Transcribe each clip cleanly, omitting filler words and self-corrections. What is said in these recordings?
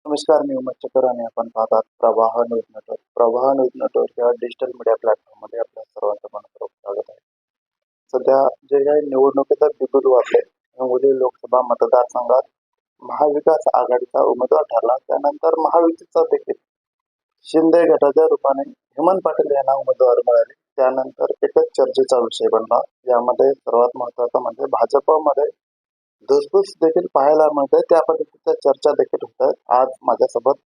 नमस्कार, मी उमेश चकर आणि आपण पाहतात प्रवाह न्यूज नेटवर्क. प्रवाह न्यूज नेटवर्क या डिजिटल मीडिया प्लॅटफॉर्ममध्ये आपल्या सर्वांचं मनपूर्वक स्वागत आहे. सध्या जे काही निवडणुकीचा बिगुल वाढले, हिंगोली लोकसभा मतदारसंघात महाविकास आघाडीचा उमेदवार ठरला. त्यानंतर महायुतीचा देखील शिंदे गटाच्या रूपाने हेमंत पाटील यांना उमेदवार मिळाले. त्यानंतर एकच चर्चेचा विषय बनला. यामध्ये सर्वात महत्वाचं म्हणजे भाजपमध्ये धुसफूस देखील पाहायला मिळते. त्या पद्धतीच्या चर्चा देखील होत आहेत. आज माझ्यासोबत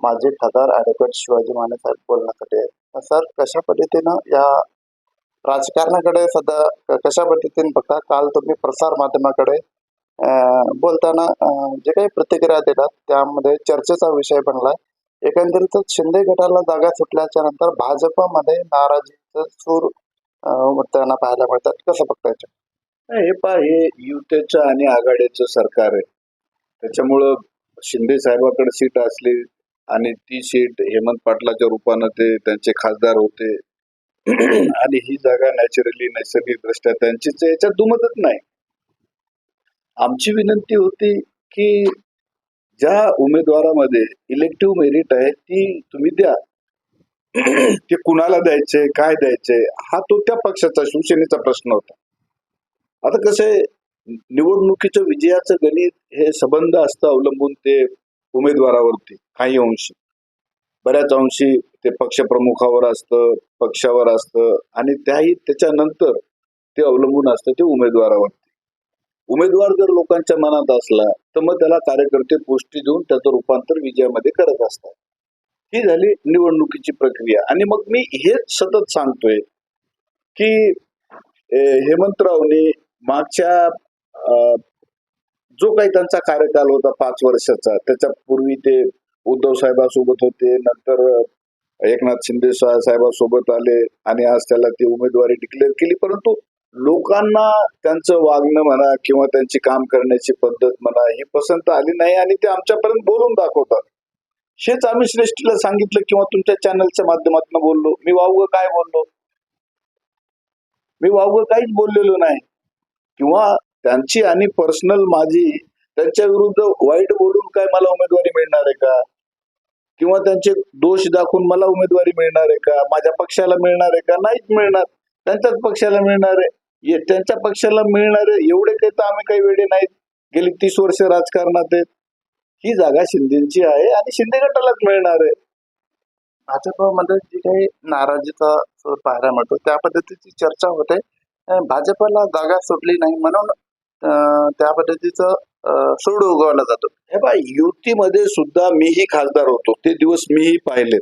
माजी खासदार ॲडव्होकेट शिवाजी माने साहेब बोलण्यासाठी आहेत. सर, कशा पद्धतीनं या राजकारणाकडे सध्या कशा पद्धतीने बघता? काल तुम्ही प्रसार माध्यमाकडे बोलताना जे काही प्रतिक्रिया दिल्यात त्यामध्ये चर्चेचा विषय बनलाय. एकंदरीतच शिंदे गटाला जागा सुटल्याच्या नंतर भाजपमध्ये नाराजीचं सूर उमटताना पाहायला मिळतात. कसं बघता याच्यात? हे हे युतीचं आणि आघाडीचं सरकार आहे. त्याच्यामुळं शिंदे साहेबाकडे सीट असली आणि ती सीट हेमंत पाटलाच्या रूपानं ते त्यांचे खासदार होते आणि ही जागा नैसर्गिक दृष्ट्या त्यांचीच याच्यात दुमतच नाही. आमची विनंती होती की ज्या उमेदवारामध्ये इलेक्टिव्ह मेरिट आहे ती तुम्ही द्या. ते कुणाला द्यायचे, काय द्यायचे, हा तो त्या पक्षाचा, शिवसेनेचा प्रश्न होता. आता कसं आहे, निवडणुकीचं विजयाचं गणित हे संबंध असतं अवलंबून ते उमेदवारावरती, काही अंशी, बऱ्याच अंशी ते पक्षप्रमुखावर असतं, पक्षावर असतं आणि त्याच्यानंतर ते अवलंबून असतं ते उमेदवारावरती. उमेदवार जर लोकांच्या मनात असला तर मग त्याला कार्यकर्ते पुष्टी देऊन त्याचं रूपांतर विजयामध्ये करत असतात. ही झाली निवडणुकीची प्रक्रिया. आणि मग मी हेच सतत सांगतोय की हेमंतरावनी मागच्या जो काही त्यांचा कार्यकाल होता 5 वर्षाचा, त्याच्या पूर्वी ते उद्धव साहेबांसोबत होते, नंतर एकनाथ शिंदे साहेबांसोबत आले आणि आज त्याला ती उमेदवारी डिक्लेअर केली. परंतु लोकांना त्यांचं वागणं म्हणा किंवा त्यांची काम करण्याची पद्धत म्हणा ही पसंत आली नाही आणि ते आमच्यापर्यंत बोलून दाखवतात. हेच आम्ही श्रेष्ठीला सांगितलं किंवा तुमच्या चॅनलच्या माध्यमातून बोललो. मी वावगं काय बोललो? मी वावगं काहीच बोललेलो नाही. किंवा त्यांची आणि पर्सनल माझी त्यांच्या विरुद्ध वाईट बोलून काय मला उमेदवारी मिळणार आहे का? किंवा त्यांचे दोष दाखवून मला उमेदवारी मिळणार आहे का? माझ्या पक्षाला मिळणार आहे का? नाहीच मिळणार. त्यांच्याच पक्षाला मिळणार आहे. त्यांच्या पक्षाला मिळणार आहे एवढे काही तर आम्ही काही वेळे नाहीत. गेली 30 वर्ष राजकारणात आहेत. ही जागा शिंदेची आहे आणि शिंदे गटालाच मिळणार आहे. भाजपमध्ये जी काही नाराजीचा सूर पाहायला मिळतो त्या पद्धतीची चर्चा होते. भाजपला जागा सुटली नाही म्हणून त्या पद्धतीचं सूड उगवला जातो. हे बा, युतीमध्ये सुद्धा मीही खासदार होतो. ते दिवस मीही पाहिलेत.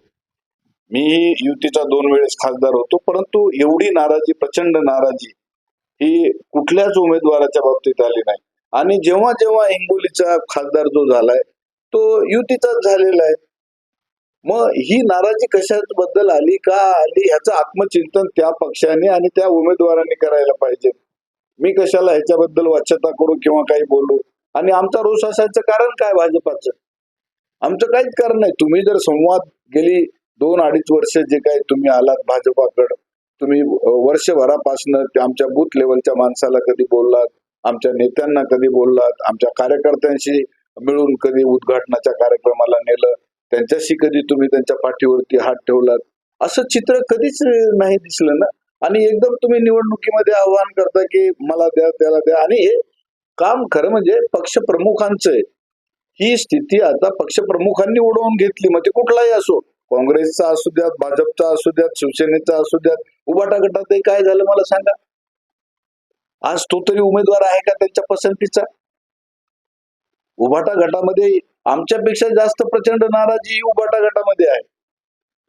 मीही युतीचा 2 वेळेस खासदार होतो. परंतु एवढी नाराजी, प्रचंड नाराजी ही कुठल्याच उमेदवाराच्या बाबतीत आली नाही. आणि जेव्हा जेव्हा हिंगोलीचा खासदार जो झालाय तो युतीचाच झालेला आहे. मग ही नाराजी कशाबद्दल आली, का आली, ह्याचं आत्मचिंतन त्या पक्षाने आणि त्या उमेदवारांनी करायला पाहिजे. मी कशाला ह्याच्याबद्दल वाच्यता करू किंवा काही बोलू? आणि आमचा रोष असायचं कारण काय भाजपाचं? आमचं काहीच कारण नाही. तुम्ही जर संवाद गेली 2-2.5 वर्ष जे काही तुम्ही आलात भाजपाकडं, तुम्ही वर्षभरापासून आमच्या बूथ लेवलच्या माणसाला कधी बोललात, आमच्या नेत्यांना कधी बोललात, आमच्या कार्यकर्त्यांशी मिळून कधी उद्घाटनाच्या कार्यक्रमाला नेलं, त्यांच्याशी कधी तुम्ही त्यांच्या पाठीवरती हात ठेवलात, असं चित्र कधीच नाही दिसलं ना. आणि एकदम तुम्ही निवडणुकीमध्ये आवाहन करता की मला द्या, त्याला द्या. आणि हे काम खरं म्हणजे पक्षप्रमुखांचं आहे. ही स्थिती आता पक्षप्रमुखांनी उडवून घेतली. म्हणजे कुठलाही असो, काँग्रेसचा असू द्यात, भाजपचा असू द्यात, शिवसेनेचा असू द्यात, उभाटा गटातही काय झालं मला सांगा? आज तो तरी उमेदवार आहे का त्यांच्या पसंतीचा? उभाटा गटामध्ये आमच्यापेक्षा जास्त प्रचंड नाराजी उभाटा गटामध्ये आहे.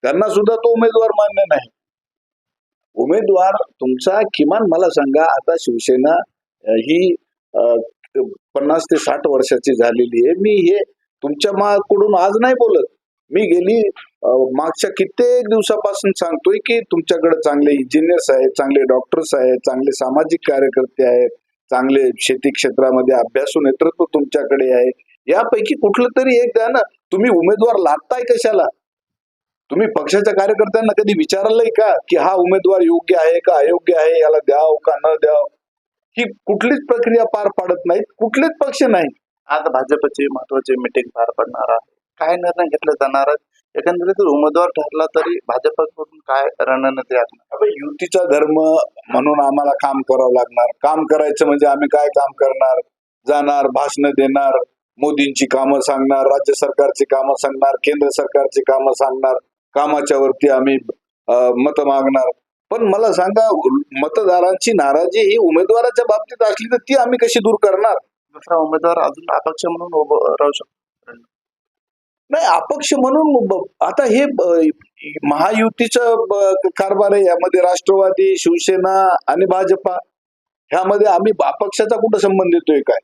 त्यांना सुद्धा तो उमेदवार मान्य नाही. उमेदवार तुमचा किमान मला सांगा, आता शिवसेना ही 50 ते 60 वर्षाची झालेली आहे. मी हे तुमच्या माकडून आज नाही बोलत. मी गेली मागच्या कित्येक दिवसापासून सांगतोय की तुमच्याकडे चांगले इंजिनियर्स आहेत, चांगले डॉक्टर्स आहेत, चांगले सामाजिक कार्यकर्ते आहेत, चांगले शेती क्षेत्रामध्ये अभ्यासू नेतृत्व तुमच्याकडे आहे. यापैकी कुठलं तरी एक द्या ना. तुम्ही उमेदवार लादताय कशाला? तुम्ही पक्षाच्या कार्यकर्त्यांना कधी विचारलंय का की हा उमेदवार योग्य आहे का अयोग्य आहे, याला द्याव का न द्याव? ही कुठलीच प्रक्रिया पार पाडत नाहीत, कुठलेच पक्ष नाही. आज भाजपची महत्वाची मीटिंग पार पडणार आहे. काय निर्णय घेतले जाणार आहेत? एकंदरीत उमेदवार ठरला तरी भाजपकडून काय रणनीती असणार? अबे, युतीचा धर्म म्हणून आम्हाला काम करावं लागणार. काम करायचं म्हणजे आम्ही काय काम करणार? जाणार, भाषण देणार, मोदींची कामं सांगणार, राज्य सरकारची कामं सांगणार, केंद्र सरकारची कामं सांगणार, कामाच्या वरती आम्ही मत मागणार. पण मला सांगा, मतदारांची नाराजी ही उमेदवाराच्या बाबतीत असली तर ती आम्ही कशी दूर करणार? दुसरा उमेदवार अजून अपक्ष म्हणून उभं राहू शकतो. नाही, अपक्ष म्हणून आता हे महायुतीचं कारभार आहे. यामध्ये राष्ट्रवादी, शिवसेना आणि भाजपा, ह्यामध्ये आम्ही अपक्षाचा कुठं संबंध येतोय काय?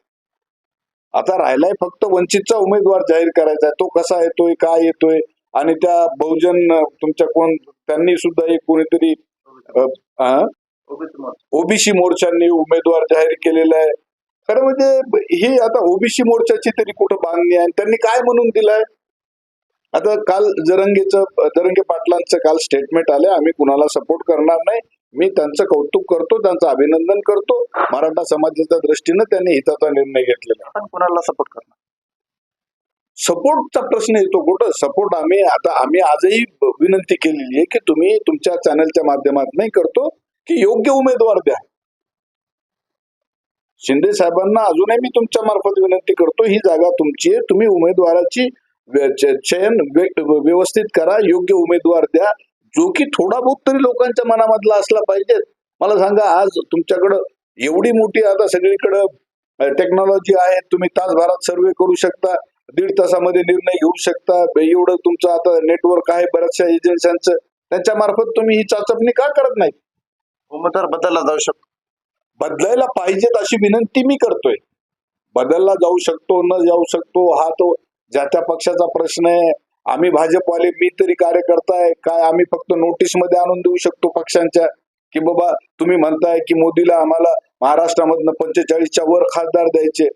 आता राहिलाय फक्त वंचितचा उमेदवार जाहीर करायचा. तो कसा येतोय, काय येतोय, आणि त्या बहुजन तुमच्या कोण त्यांनी सुद्धा एक कोणीतरी ओबीसी मोर्चा. ओबीसी मोर्चांनी उमेदवार जाहीर केलेला आहे. खरं म्हणजे हे आता ओबीसी मोर्चाची तरी कुठं बांधणी आहे? त्यांनी काय म्हणून दिलाय? आता काल जरंगे पाटलांचं काल स्टेटमेंट आले, आम्ही कुणाला सपोर्ट करणार नाही. मी त्यांचं कौतुक करतो, त्यांचं अभिनंदन करतो. मराठा समाजाच्या दृष्टीनं त्यांनी हिताचा निर्णय घेतलेला. आपण कुणाला सपोर्ट करणार? सपोर्टचा प्रश्न येतो कुठं? सपोर्ट आम्ही आजही विनंती केलेली आहे की तुम्ही तुमच्या चॅनलच्या माध्यमातून करतो की योग्य उमेदवार द्या. शिंदे साहेबांना अजूनही मी तुमच्या मार्फत विनंती करतो, ही जागा तुमची आहे. तुम्ही उमेदवाराची चयन व्यवस्थित करा, योग्य उमेदवार द्या, जो की थोडा बहुत तरी लोकांच्या मनामधला असला पाहिजे. मला सांगा, आज तुमच्याकडं एवढी मोठी आता सगळीकडं टेक्नॉलॉजी आहे, तुम्ही तासभरात सर्वे करू शकता, 1.5 तासामध्ये निर्णय घेऊ शकता. एवढं तुमचं आता नेटवर्क आहे बऱ्याचशा एजन्सीचं, त्यांच्या मार्फत तुम्ही ही चाचपणी का करत नाही? उमेदवार बदलला जाऊ शकतो. बदलायला पाहिजेत अशी विनंती मी करतोय. बदलला जाऊ शकतो, न जाऊ शकतो, हा तो ज्या त्या पक्षाचा प्रश्न आहे. आम्ही भाजपवाले, मी तरी कार्यकर्ता आहे काय? आम्ही फक्त नोटीस मध्ये आणून देऊ शकतो पक्षांच्या की बाबा तुम्ही म्हणताय की मोदीला आम्हाला महाराष्ट्रामधनं 45च्या वर खासदार द्यायचे.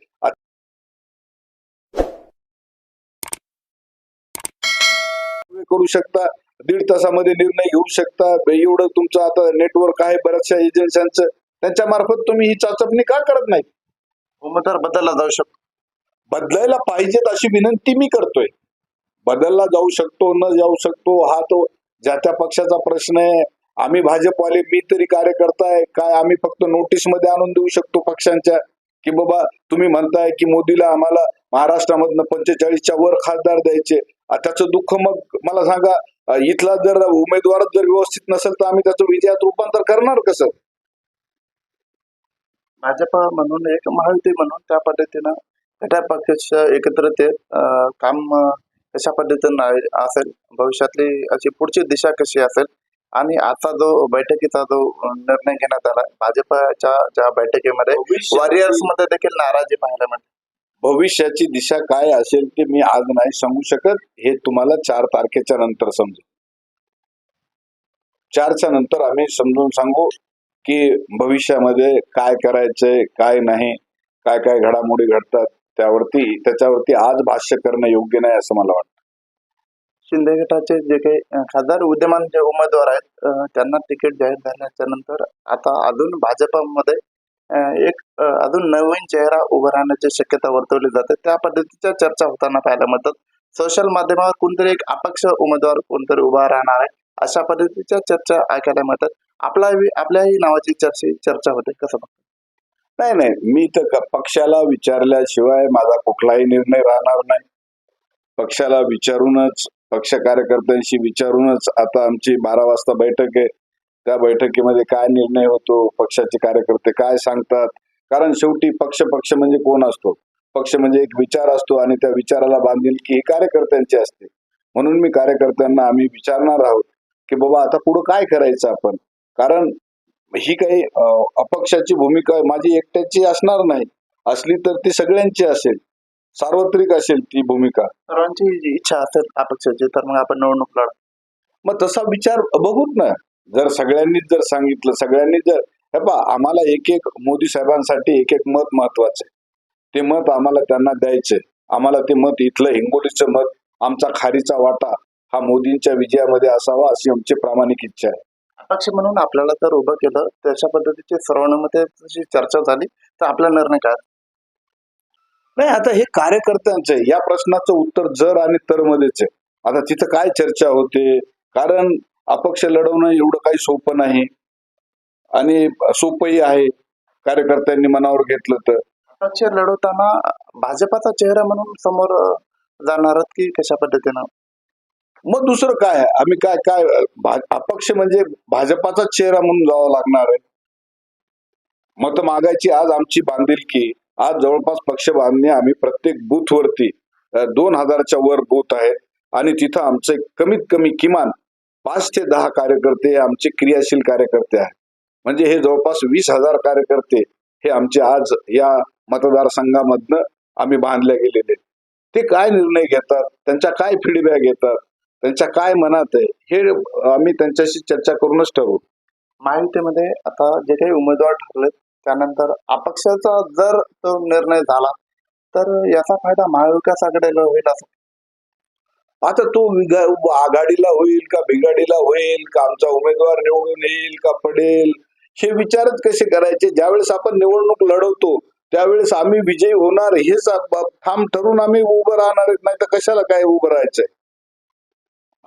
करू शकता, 1.5 तासामध्ये निर्णय घेऊ शकता. एवढं तुमचं आता नेटवर्क आहे बऱ्याचशा एजन्सीचं, त्यांच्या मार्फत तुम्ही ही चाचपणी का करत नाही? उमेदवार बदलला जाऊ शकतो. बदलायला पाहिजेत अशी विनंती मी करतोय. बदलला जाऊ शकतो, न जाऊ शकतो, हा तो ज्या त्या पक्षाचा प्रश्न आहे. आम्ही भाजपवाले, मी तरी कार्यकर्ता आहे काय? आम्ही फक्त नोटीस मध्ये आणून देऊ शकतो पक्षांच्या की बाबा तुम्ही म्हणताय की मोदीला आम्हाला महाराष्ट्रामधनं 45च्या वर खासदार द्यायचे. त्याचं दुःख मग मला सांगा, इथला जर उमेदवारच जर व्यवस्थित नसेल तर आम्ही त्याचं विजयात रूपांतर करणार कसं? भाजप म्हणून एक, महायुती म्हणून त्या पद्धतीनं घटक पक्ष एकत्रित काम कशा पद्धतीनं असेल, भविष्यातली अशी पुढची दिशा कशी असेल, आणि आजचा जो बैठकीचा जो निर्णय घेण्यात आला, भाजपच्या ज्या बैठकीमध्ये वॉरियर्स मध्ये देखील नाराजी पाहायला मिळते. भविष्याची दिशा काय असेल ते मी आज नाही सांगू शकत. हे तुम्हाला 4 तारखेच्या नंतर समजेल. 4च्या नंतर आम्ही समजून सांगू की भविष्यामध्ये काय करायचंय, काय नाही, काय काय घडामोडी घडतात, त्याच्यावरती आज भाष्य करणं योग्य नाही असं मला वाटतं. शिंदे गटाचे जे काही खासदार विद्यमान जे उमेदवार आहेत, त्यांना तिकीट जाहीर झाल्याच्या नंतर आता अजून भाजपमध्ये एक अजून नवीन चेहरा उभा राहण्याची शक्यता वर्तवली जाते. त्या पद्धतीच्या चर्चा होताना पाहायला मिळतात. सोशल माध्यमावर कोणतरी एक अपक्ष उमेदवार कोणतरी उभा राहणार आहे, अशा पद्धतीच्या चर्चा ऐकायला मिळतात. आपल्याही नावाची चर्चा होते. कसं बघता? नाही, मी तर पक्षाला विचारल्याशिवाय माझा कुठलाही निर्णय राहणार नाही. पक्षाला विचारूनच, पक्ष कार्यकर्त्यांशी विचारूनच आता आमची 12 वाजता बैठक आहे. त्या बैठकीमध्ये काय निर्णय होतो, पक्षाचे कार्यकर्ते काय सांगतात. कारण शेवटी पक्ष म्हणजे कोण असतो? पक्ष म्हणजे एक विचार असतो, आणि त्या विचाराला बांधिलकी ही कार्यकर्त्यांची असते. म्हणून मी कार्यकर्त्यांना आम्ही विचारणार आहोत की बाबा आता पुढे काय करायचं आपण. कारण ही काही अपक्षाची भूमिका माझी एकट्याची असणार नाही. असली तर ती सगळ्यांची असेल, सार्वत्रिक असेल ती भूमिका. सर्वांची जी इच्छा असेल अपक्षाची, तर मग आपण निवडणूक लढ. मग तसा विचार बघूत ना. जर सगळ्यांनीच जर सांगितलं, सगळ्यांनीच जर, हे पहा, आम्हाला एक मोदी साहेबांसाठी एक मत महत्वाचं आहे. ते मत आम्हाला त्यांना द्यायचंय. आम्हाला ते मत, इथलं हिंगोलीचं मत, आमचा खारीचा वाटा हा मोदींच्या विजयामध्ये असावा अशी आमची प्रामाणिक इच्छा आहे. अपक्ष म्हणून आपल्याला जर उभं केलं, त्याच्या पद्धतीची सर्वानुमते चर्चा झाली, तर आपला निर्णय काय? नाही, आता हे कार्यकर्त्यांचं आहे. या प्रश्नाचं उत्तर जर आणि तर मध्येच आहे. आता तिथं काय चर्चा होते? कारण अपक्ष लढवणं एवढं काही सोपं नाही आणि सोपंही आहे कार्यकर्त्यांनी मनावर घेतलं तर. पक्ष लढवताना भाजपाचा चेहरा म्हणून समोर जाणार आहात की कशा पद्धतीनं? मग दुसरं काय आहे? आम्ही काय काय अपक्ष म्हणजे भाजपाचा चेहरा म्हणून जावं लागणार आहे. मतं मागायची आज आमची बांधिलकी. आज जवळपास पक्ष बांधणी आम्ही प्रत्येक बूथवरती 2000च्या वर बूथ आहेत आणि तिथं आमचे कमीत कमी किमान 5 ते 10 कार्यकर्ते आमचे क्रियाशील कार्यकर्ते आहेत. म्हणजे हे जवळपास 20,000 कार्यकर्ते हे आमचे आज या मतदारसंघामधनं आम्ही बांधले गेलेले. ते काय निर्णय घेतात, त्यांच्या काय फीडबॅक येतात, त्यांच्या काय मनात आहे, हे आम्ही त्यांच्याशी चर्चा करूनच ठरवू. महायुतीमध्ये आता जे काही उमेदवार ठरलेत त्यानंतर अपक्षाचा जर तो निर्णय झाला तर याचा फायदा महाविकास आघाडीला होईल असं. आता तो आघाडीला होईल का बिघाडीला होईल का आमचा उमेदवार निवडून येईल का पडेल हे विचारच कसे करायचे. ज्यावेळेस आपण निवडणूक लढवतो त्यावेळेस आम्ही विजयी होणार हेच ठाम ठरून आम्ही उभं राहणार नाही तर कशाला काय उभं राहायचंय.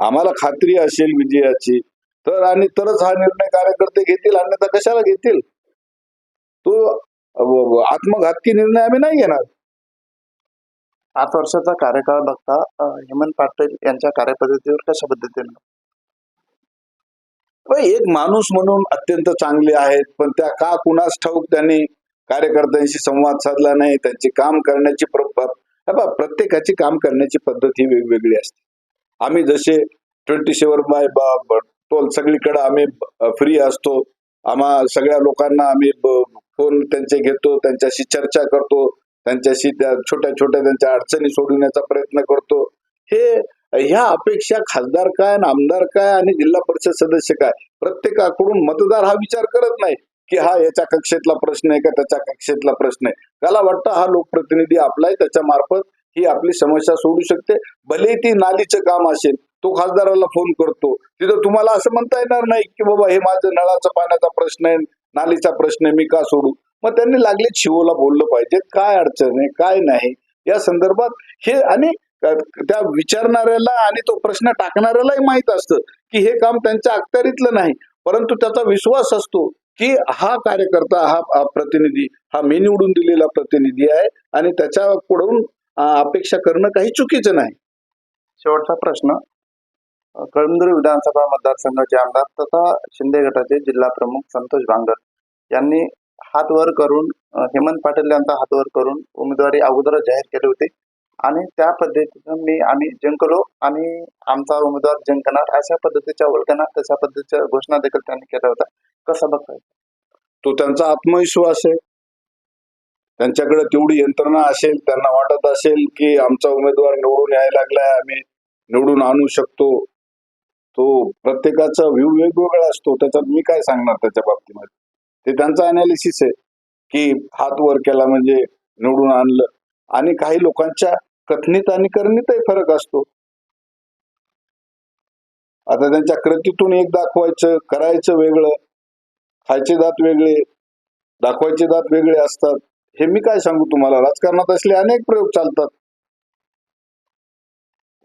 आम्हाला खात्री असेल विजयाची तर आणि तरच हा निर्णय कार्यकर्ते घेतील, अन्यथा कशाला घेतील. तो आत्मघातकी निर्णय आम्ही नाही घेणार. 5 वर्षाचा कार्यकाळ बघता हेमंत पाटील यांच्या कार्यपद्धतीवर कशा पद्धतीनं? एक माणूस म्हणून अत्यंत चांगले आहेत, पण त्या का कुणास ठाऊक त्यांनी कार्यकर्त्यांशी संवाद साधला नाही. त्यांची काम करण्याची प्रत्येकाची काम करण्याची पद्धत ही वेगवेगळी असते. आम्ही जसे 24/12 सगळीकडे आम्ही फ्री असतो. आम्हा सगळ्या लोकांना आम्ही फोन त्यांचे घेतो, त्यांच्याशी चर्चा करतो, त्यांच्याशी त्या छोट्या छोट्या त्यांच्या अडचणी सोडवण्याचा प्रयत्न करतो. हे ह्या अपेक्षा खासदार काय आणि आमदार काय आणि जिल्हा परिषद सदस्य काय प्रत्येकाकडून मतदार हा विचार करत नाही की हा याच्या कक्षेतला प्रश्न आहे का त्याच्या कक्षेतला प्रश्न आहे. त्याला वाटतं हा लोकप्रतिनिधी आपला आहे, त्याच्या मार्फत ही आपली समस्या सोडू शकते. भले ती नालीचं काम असेल, तो खासदाराला फोन करतो. तिथं तुम्हाला असं म्हणता येणार नाही की बाबा हे माझं नळाचा पाण्याचा प्रश्न आहे, नालीचा प्रश्न आहे, मी का सोडू. मग त्यांनी लागले शिवोला बोललं पाहिजे, काय अडचण आहे काय नाही या संदर्भात. हे आणि त्या विचारणाऱ्याला आणि तो प्रश्न टाकणाऱ्यालाही माहित असतं की हे काम त्यांच्या अखत्यारीतलं नाही, परंतु त्याचा विश्वास असतो की हा कार्यकर्ता हा प्रतिनिधी हा मी निवडून दिलेला प्रतिनिधी आहे आणि त्याच्याकडून अपेक्षा करणं काही चुकीचं नाही. शेवटचा प्रश्न, कळमनुरी विधानसभा मतदारसंघाचे आमदार तथा शिंदे गटाचे जिल्हा प्रमुख संतोष बांगर यांनी हात वर करून हेमंत पाटील यांचा हात वर करून उमेदवारी अगोदरच जाहीर केली होती आणि त्या पद्धतीनं आम्ही जिंकलो आणि आमचा उमेदवार जिंकणार अशा पद्धतीच्या वल्गना तशा पद्धतीच्या घोषणा देखील त्यांनी केल्या होत्या. कसं बघताय? तो त्यांचा आत्मविश्वास आहे. त्यांच्याकडे तेवढी यंत्रणा असेल, त्यांना वाटत असेल की आमचा उमेदवार निवडून यायला लागलाय, आम्ही निवडून आणू शकतो. तो प्रत्येकाचा व्ह्यू वेगवेगळा असतो. त्याच्यात मी काय सांगणार त्याच्या बाबतीमध्ये. ते त्यांचा अनालिसिस आहे की हात वर केला म्हणजे निवडून आणलं. आणि काही लोकांच्या कथनीत आणि करणीतही फरक असतो. आता त्यांच्या कृतीतून एक दाखवायचं, करायचं वेगळं, खायचे दात वेगळे, दाखवायचे दात वेगळे असतात. हे मी काय सांगू तुम्हाला. राजकारणात असले अनेक प्रयोग चालतात.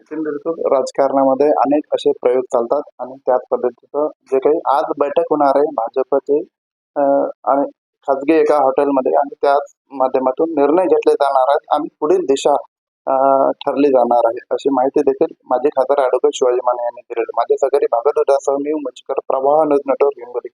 एकंदरीत राजकारणामध्ये अनेक असे प्रयोग चालतात आणि त्याच पद्धतीचं जे काही आज बैठक होणार आहे भाजपचे आणि खाजगी एका हॉटेलमध्ये आणि त्याच माध्यमातून निर्णय घेतले जाणार आहेत आणि पुढील दिशा ठरली जाणार आहे अशी माहिती देखील माजी खासदार ॲडव्होकेट शिवाजी माने यांनी दिलेली. माझ्या सहकारी भागत उद्यासह मी उमचकर प्रवाह न्यूज नेटवर्क हिंगोली.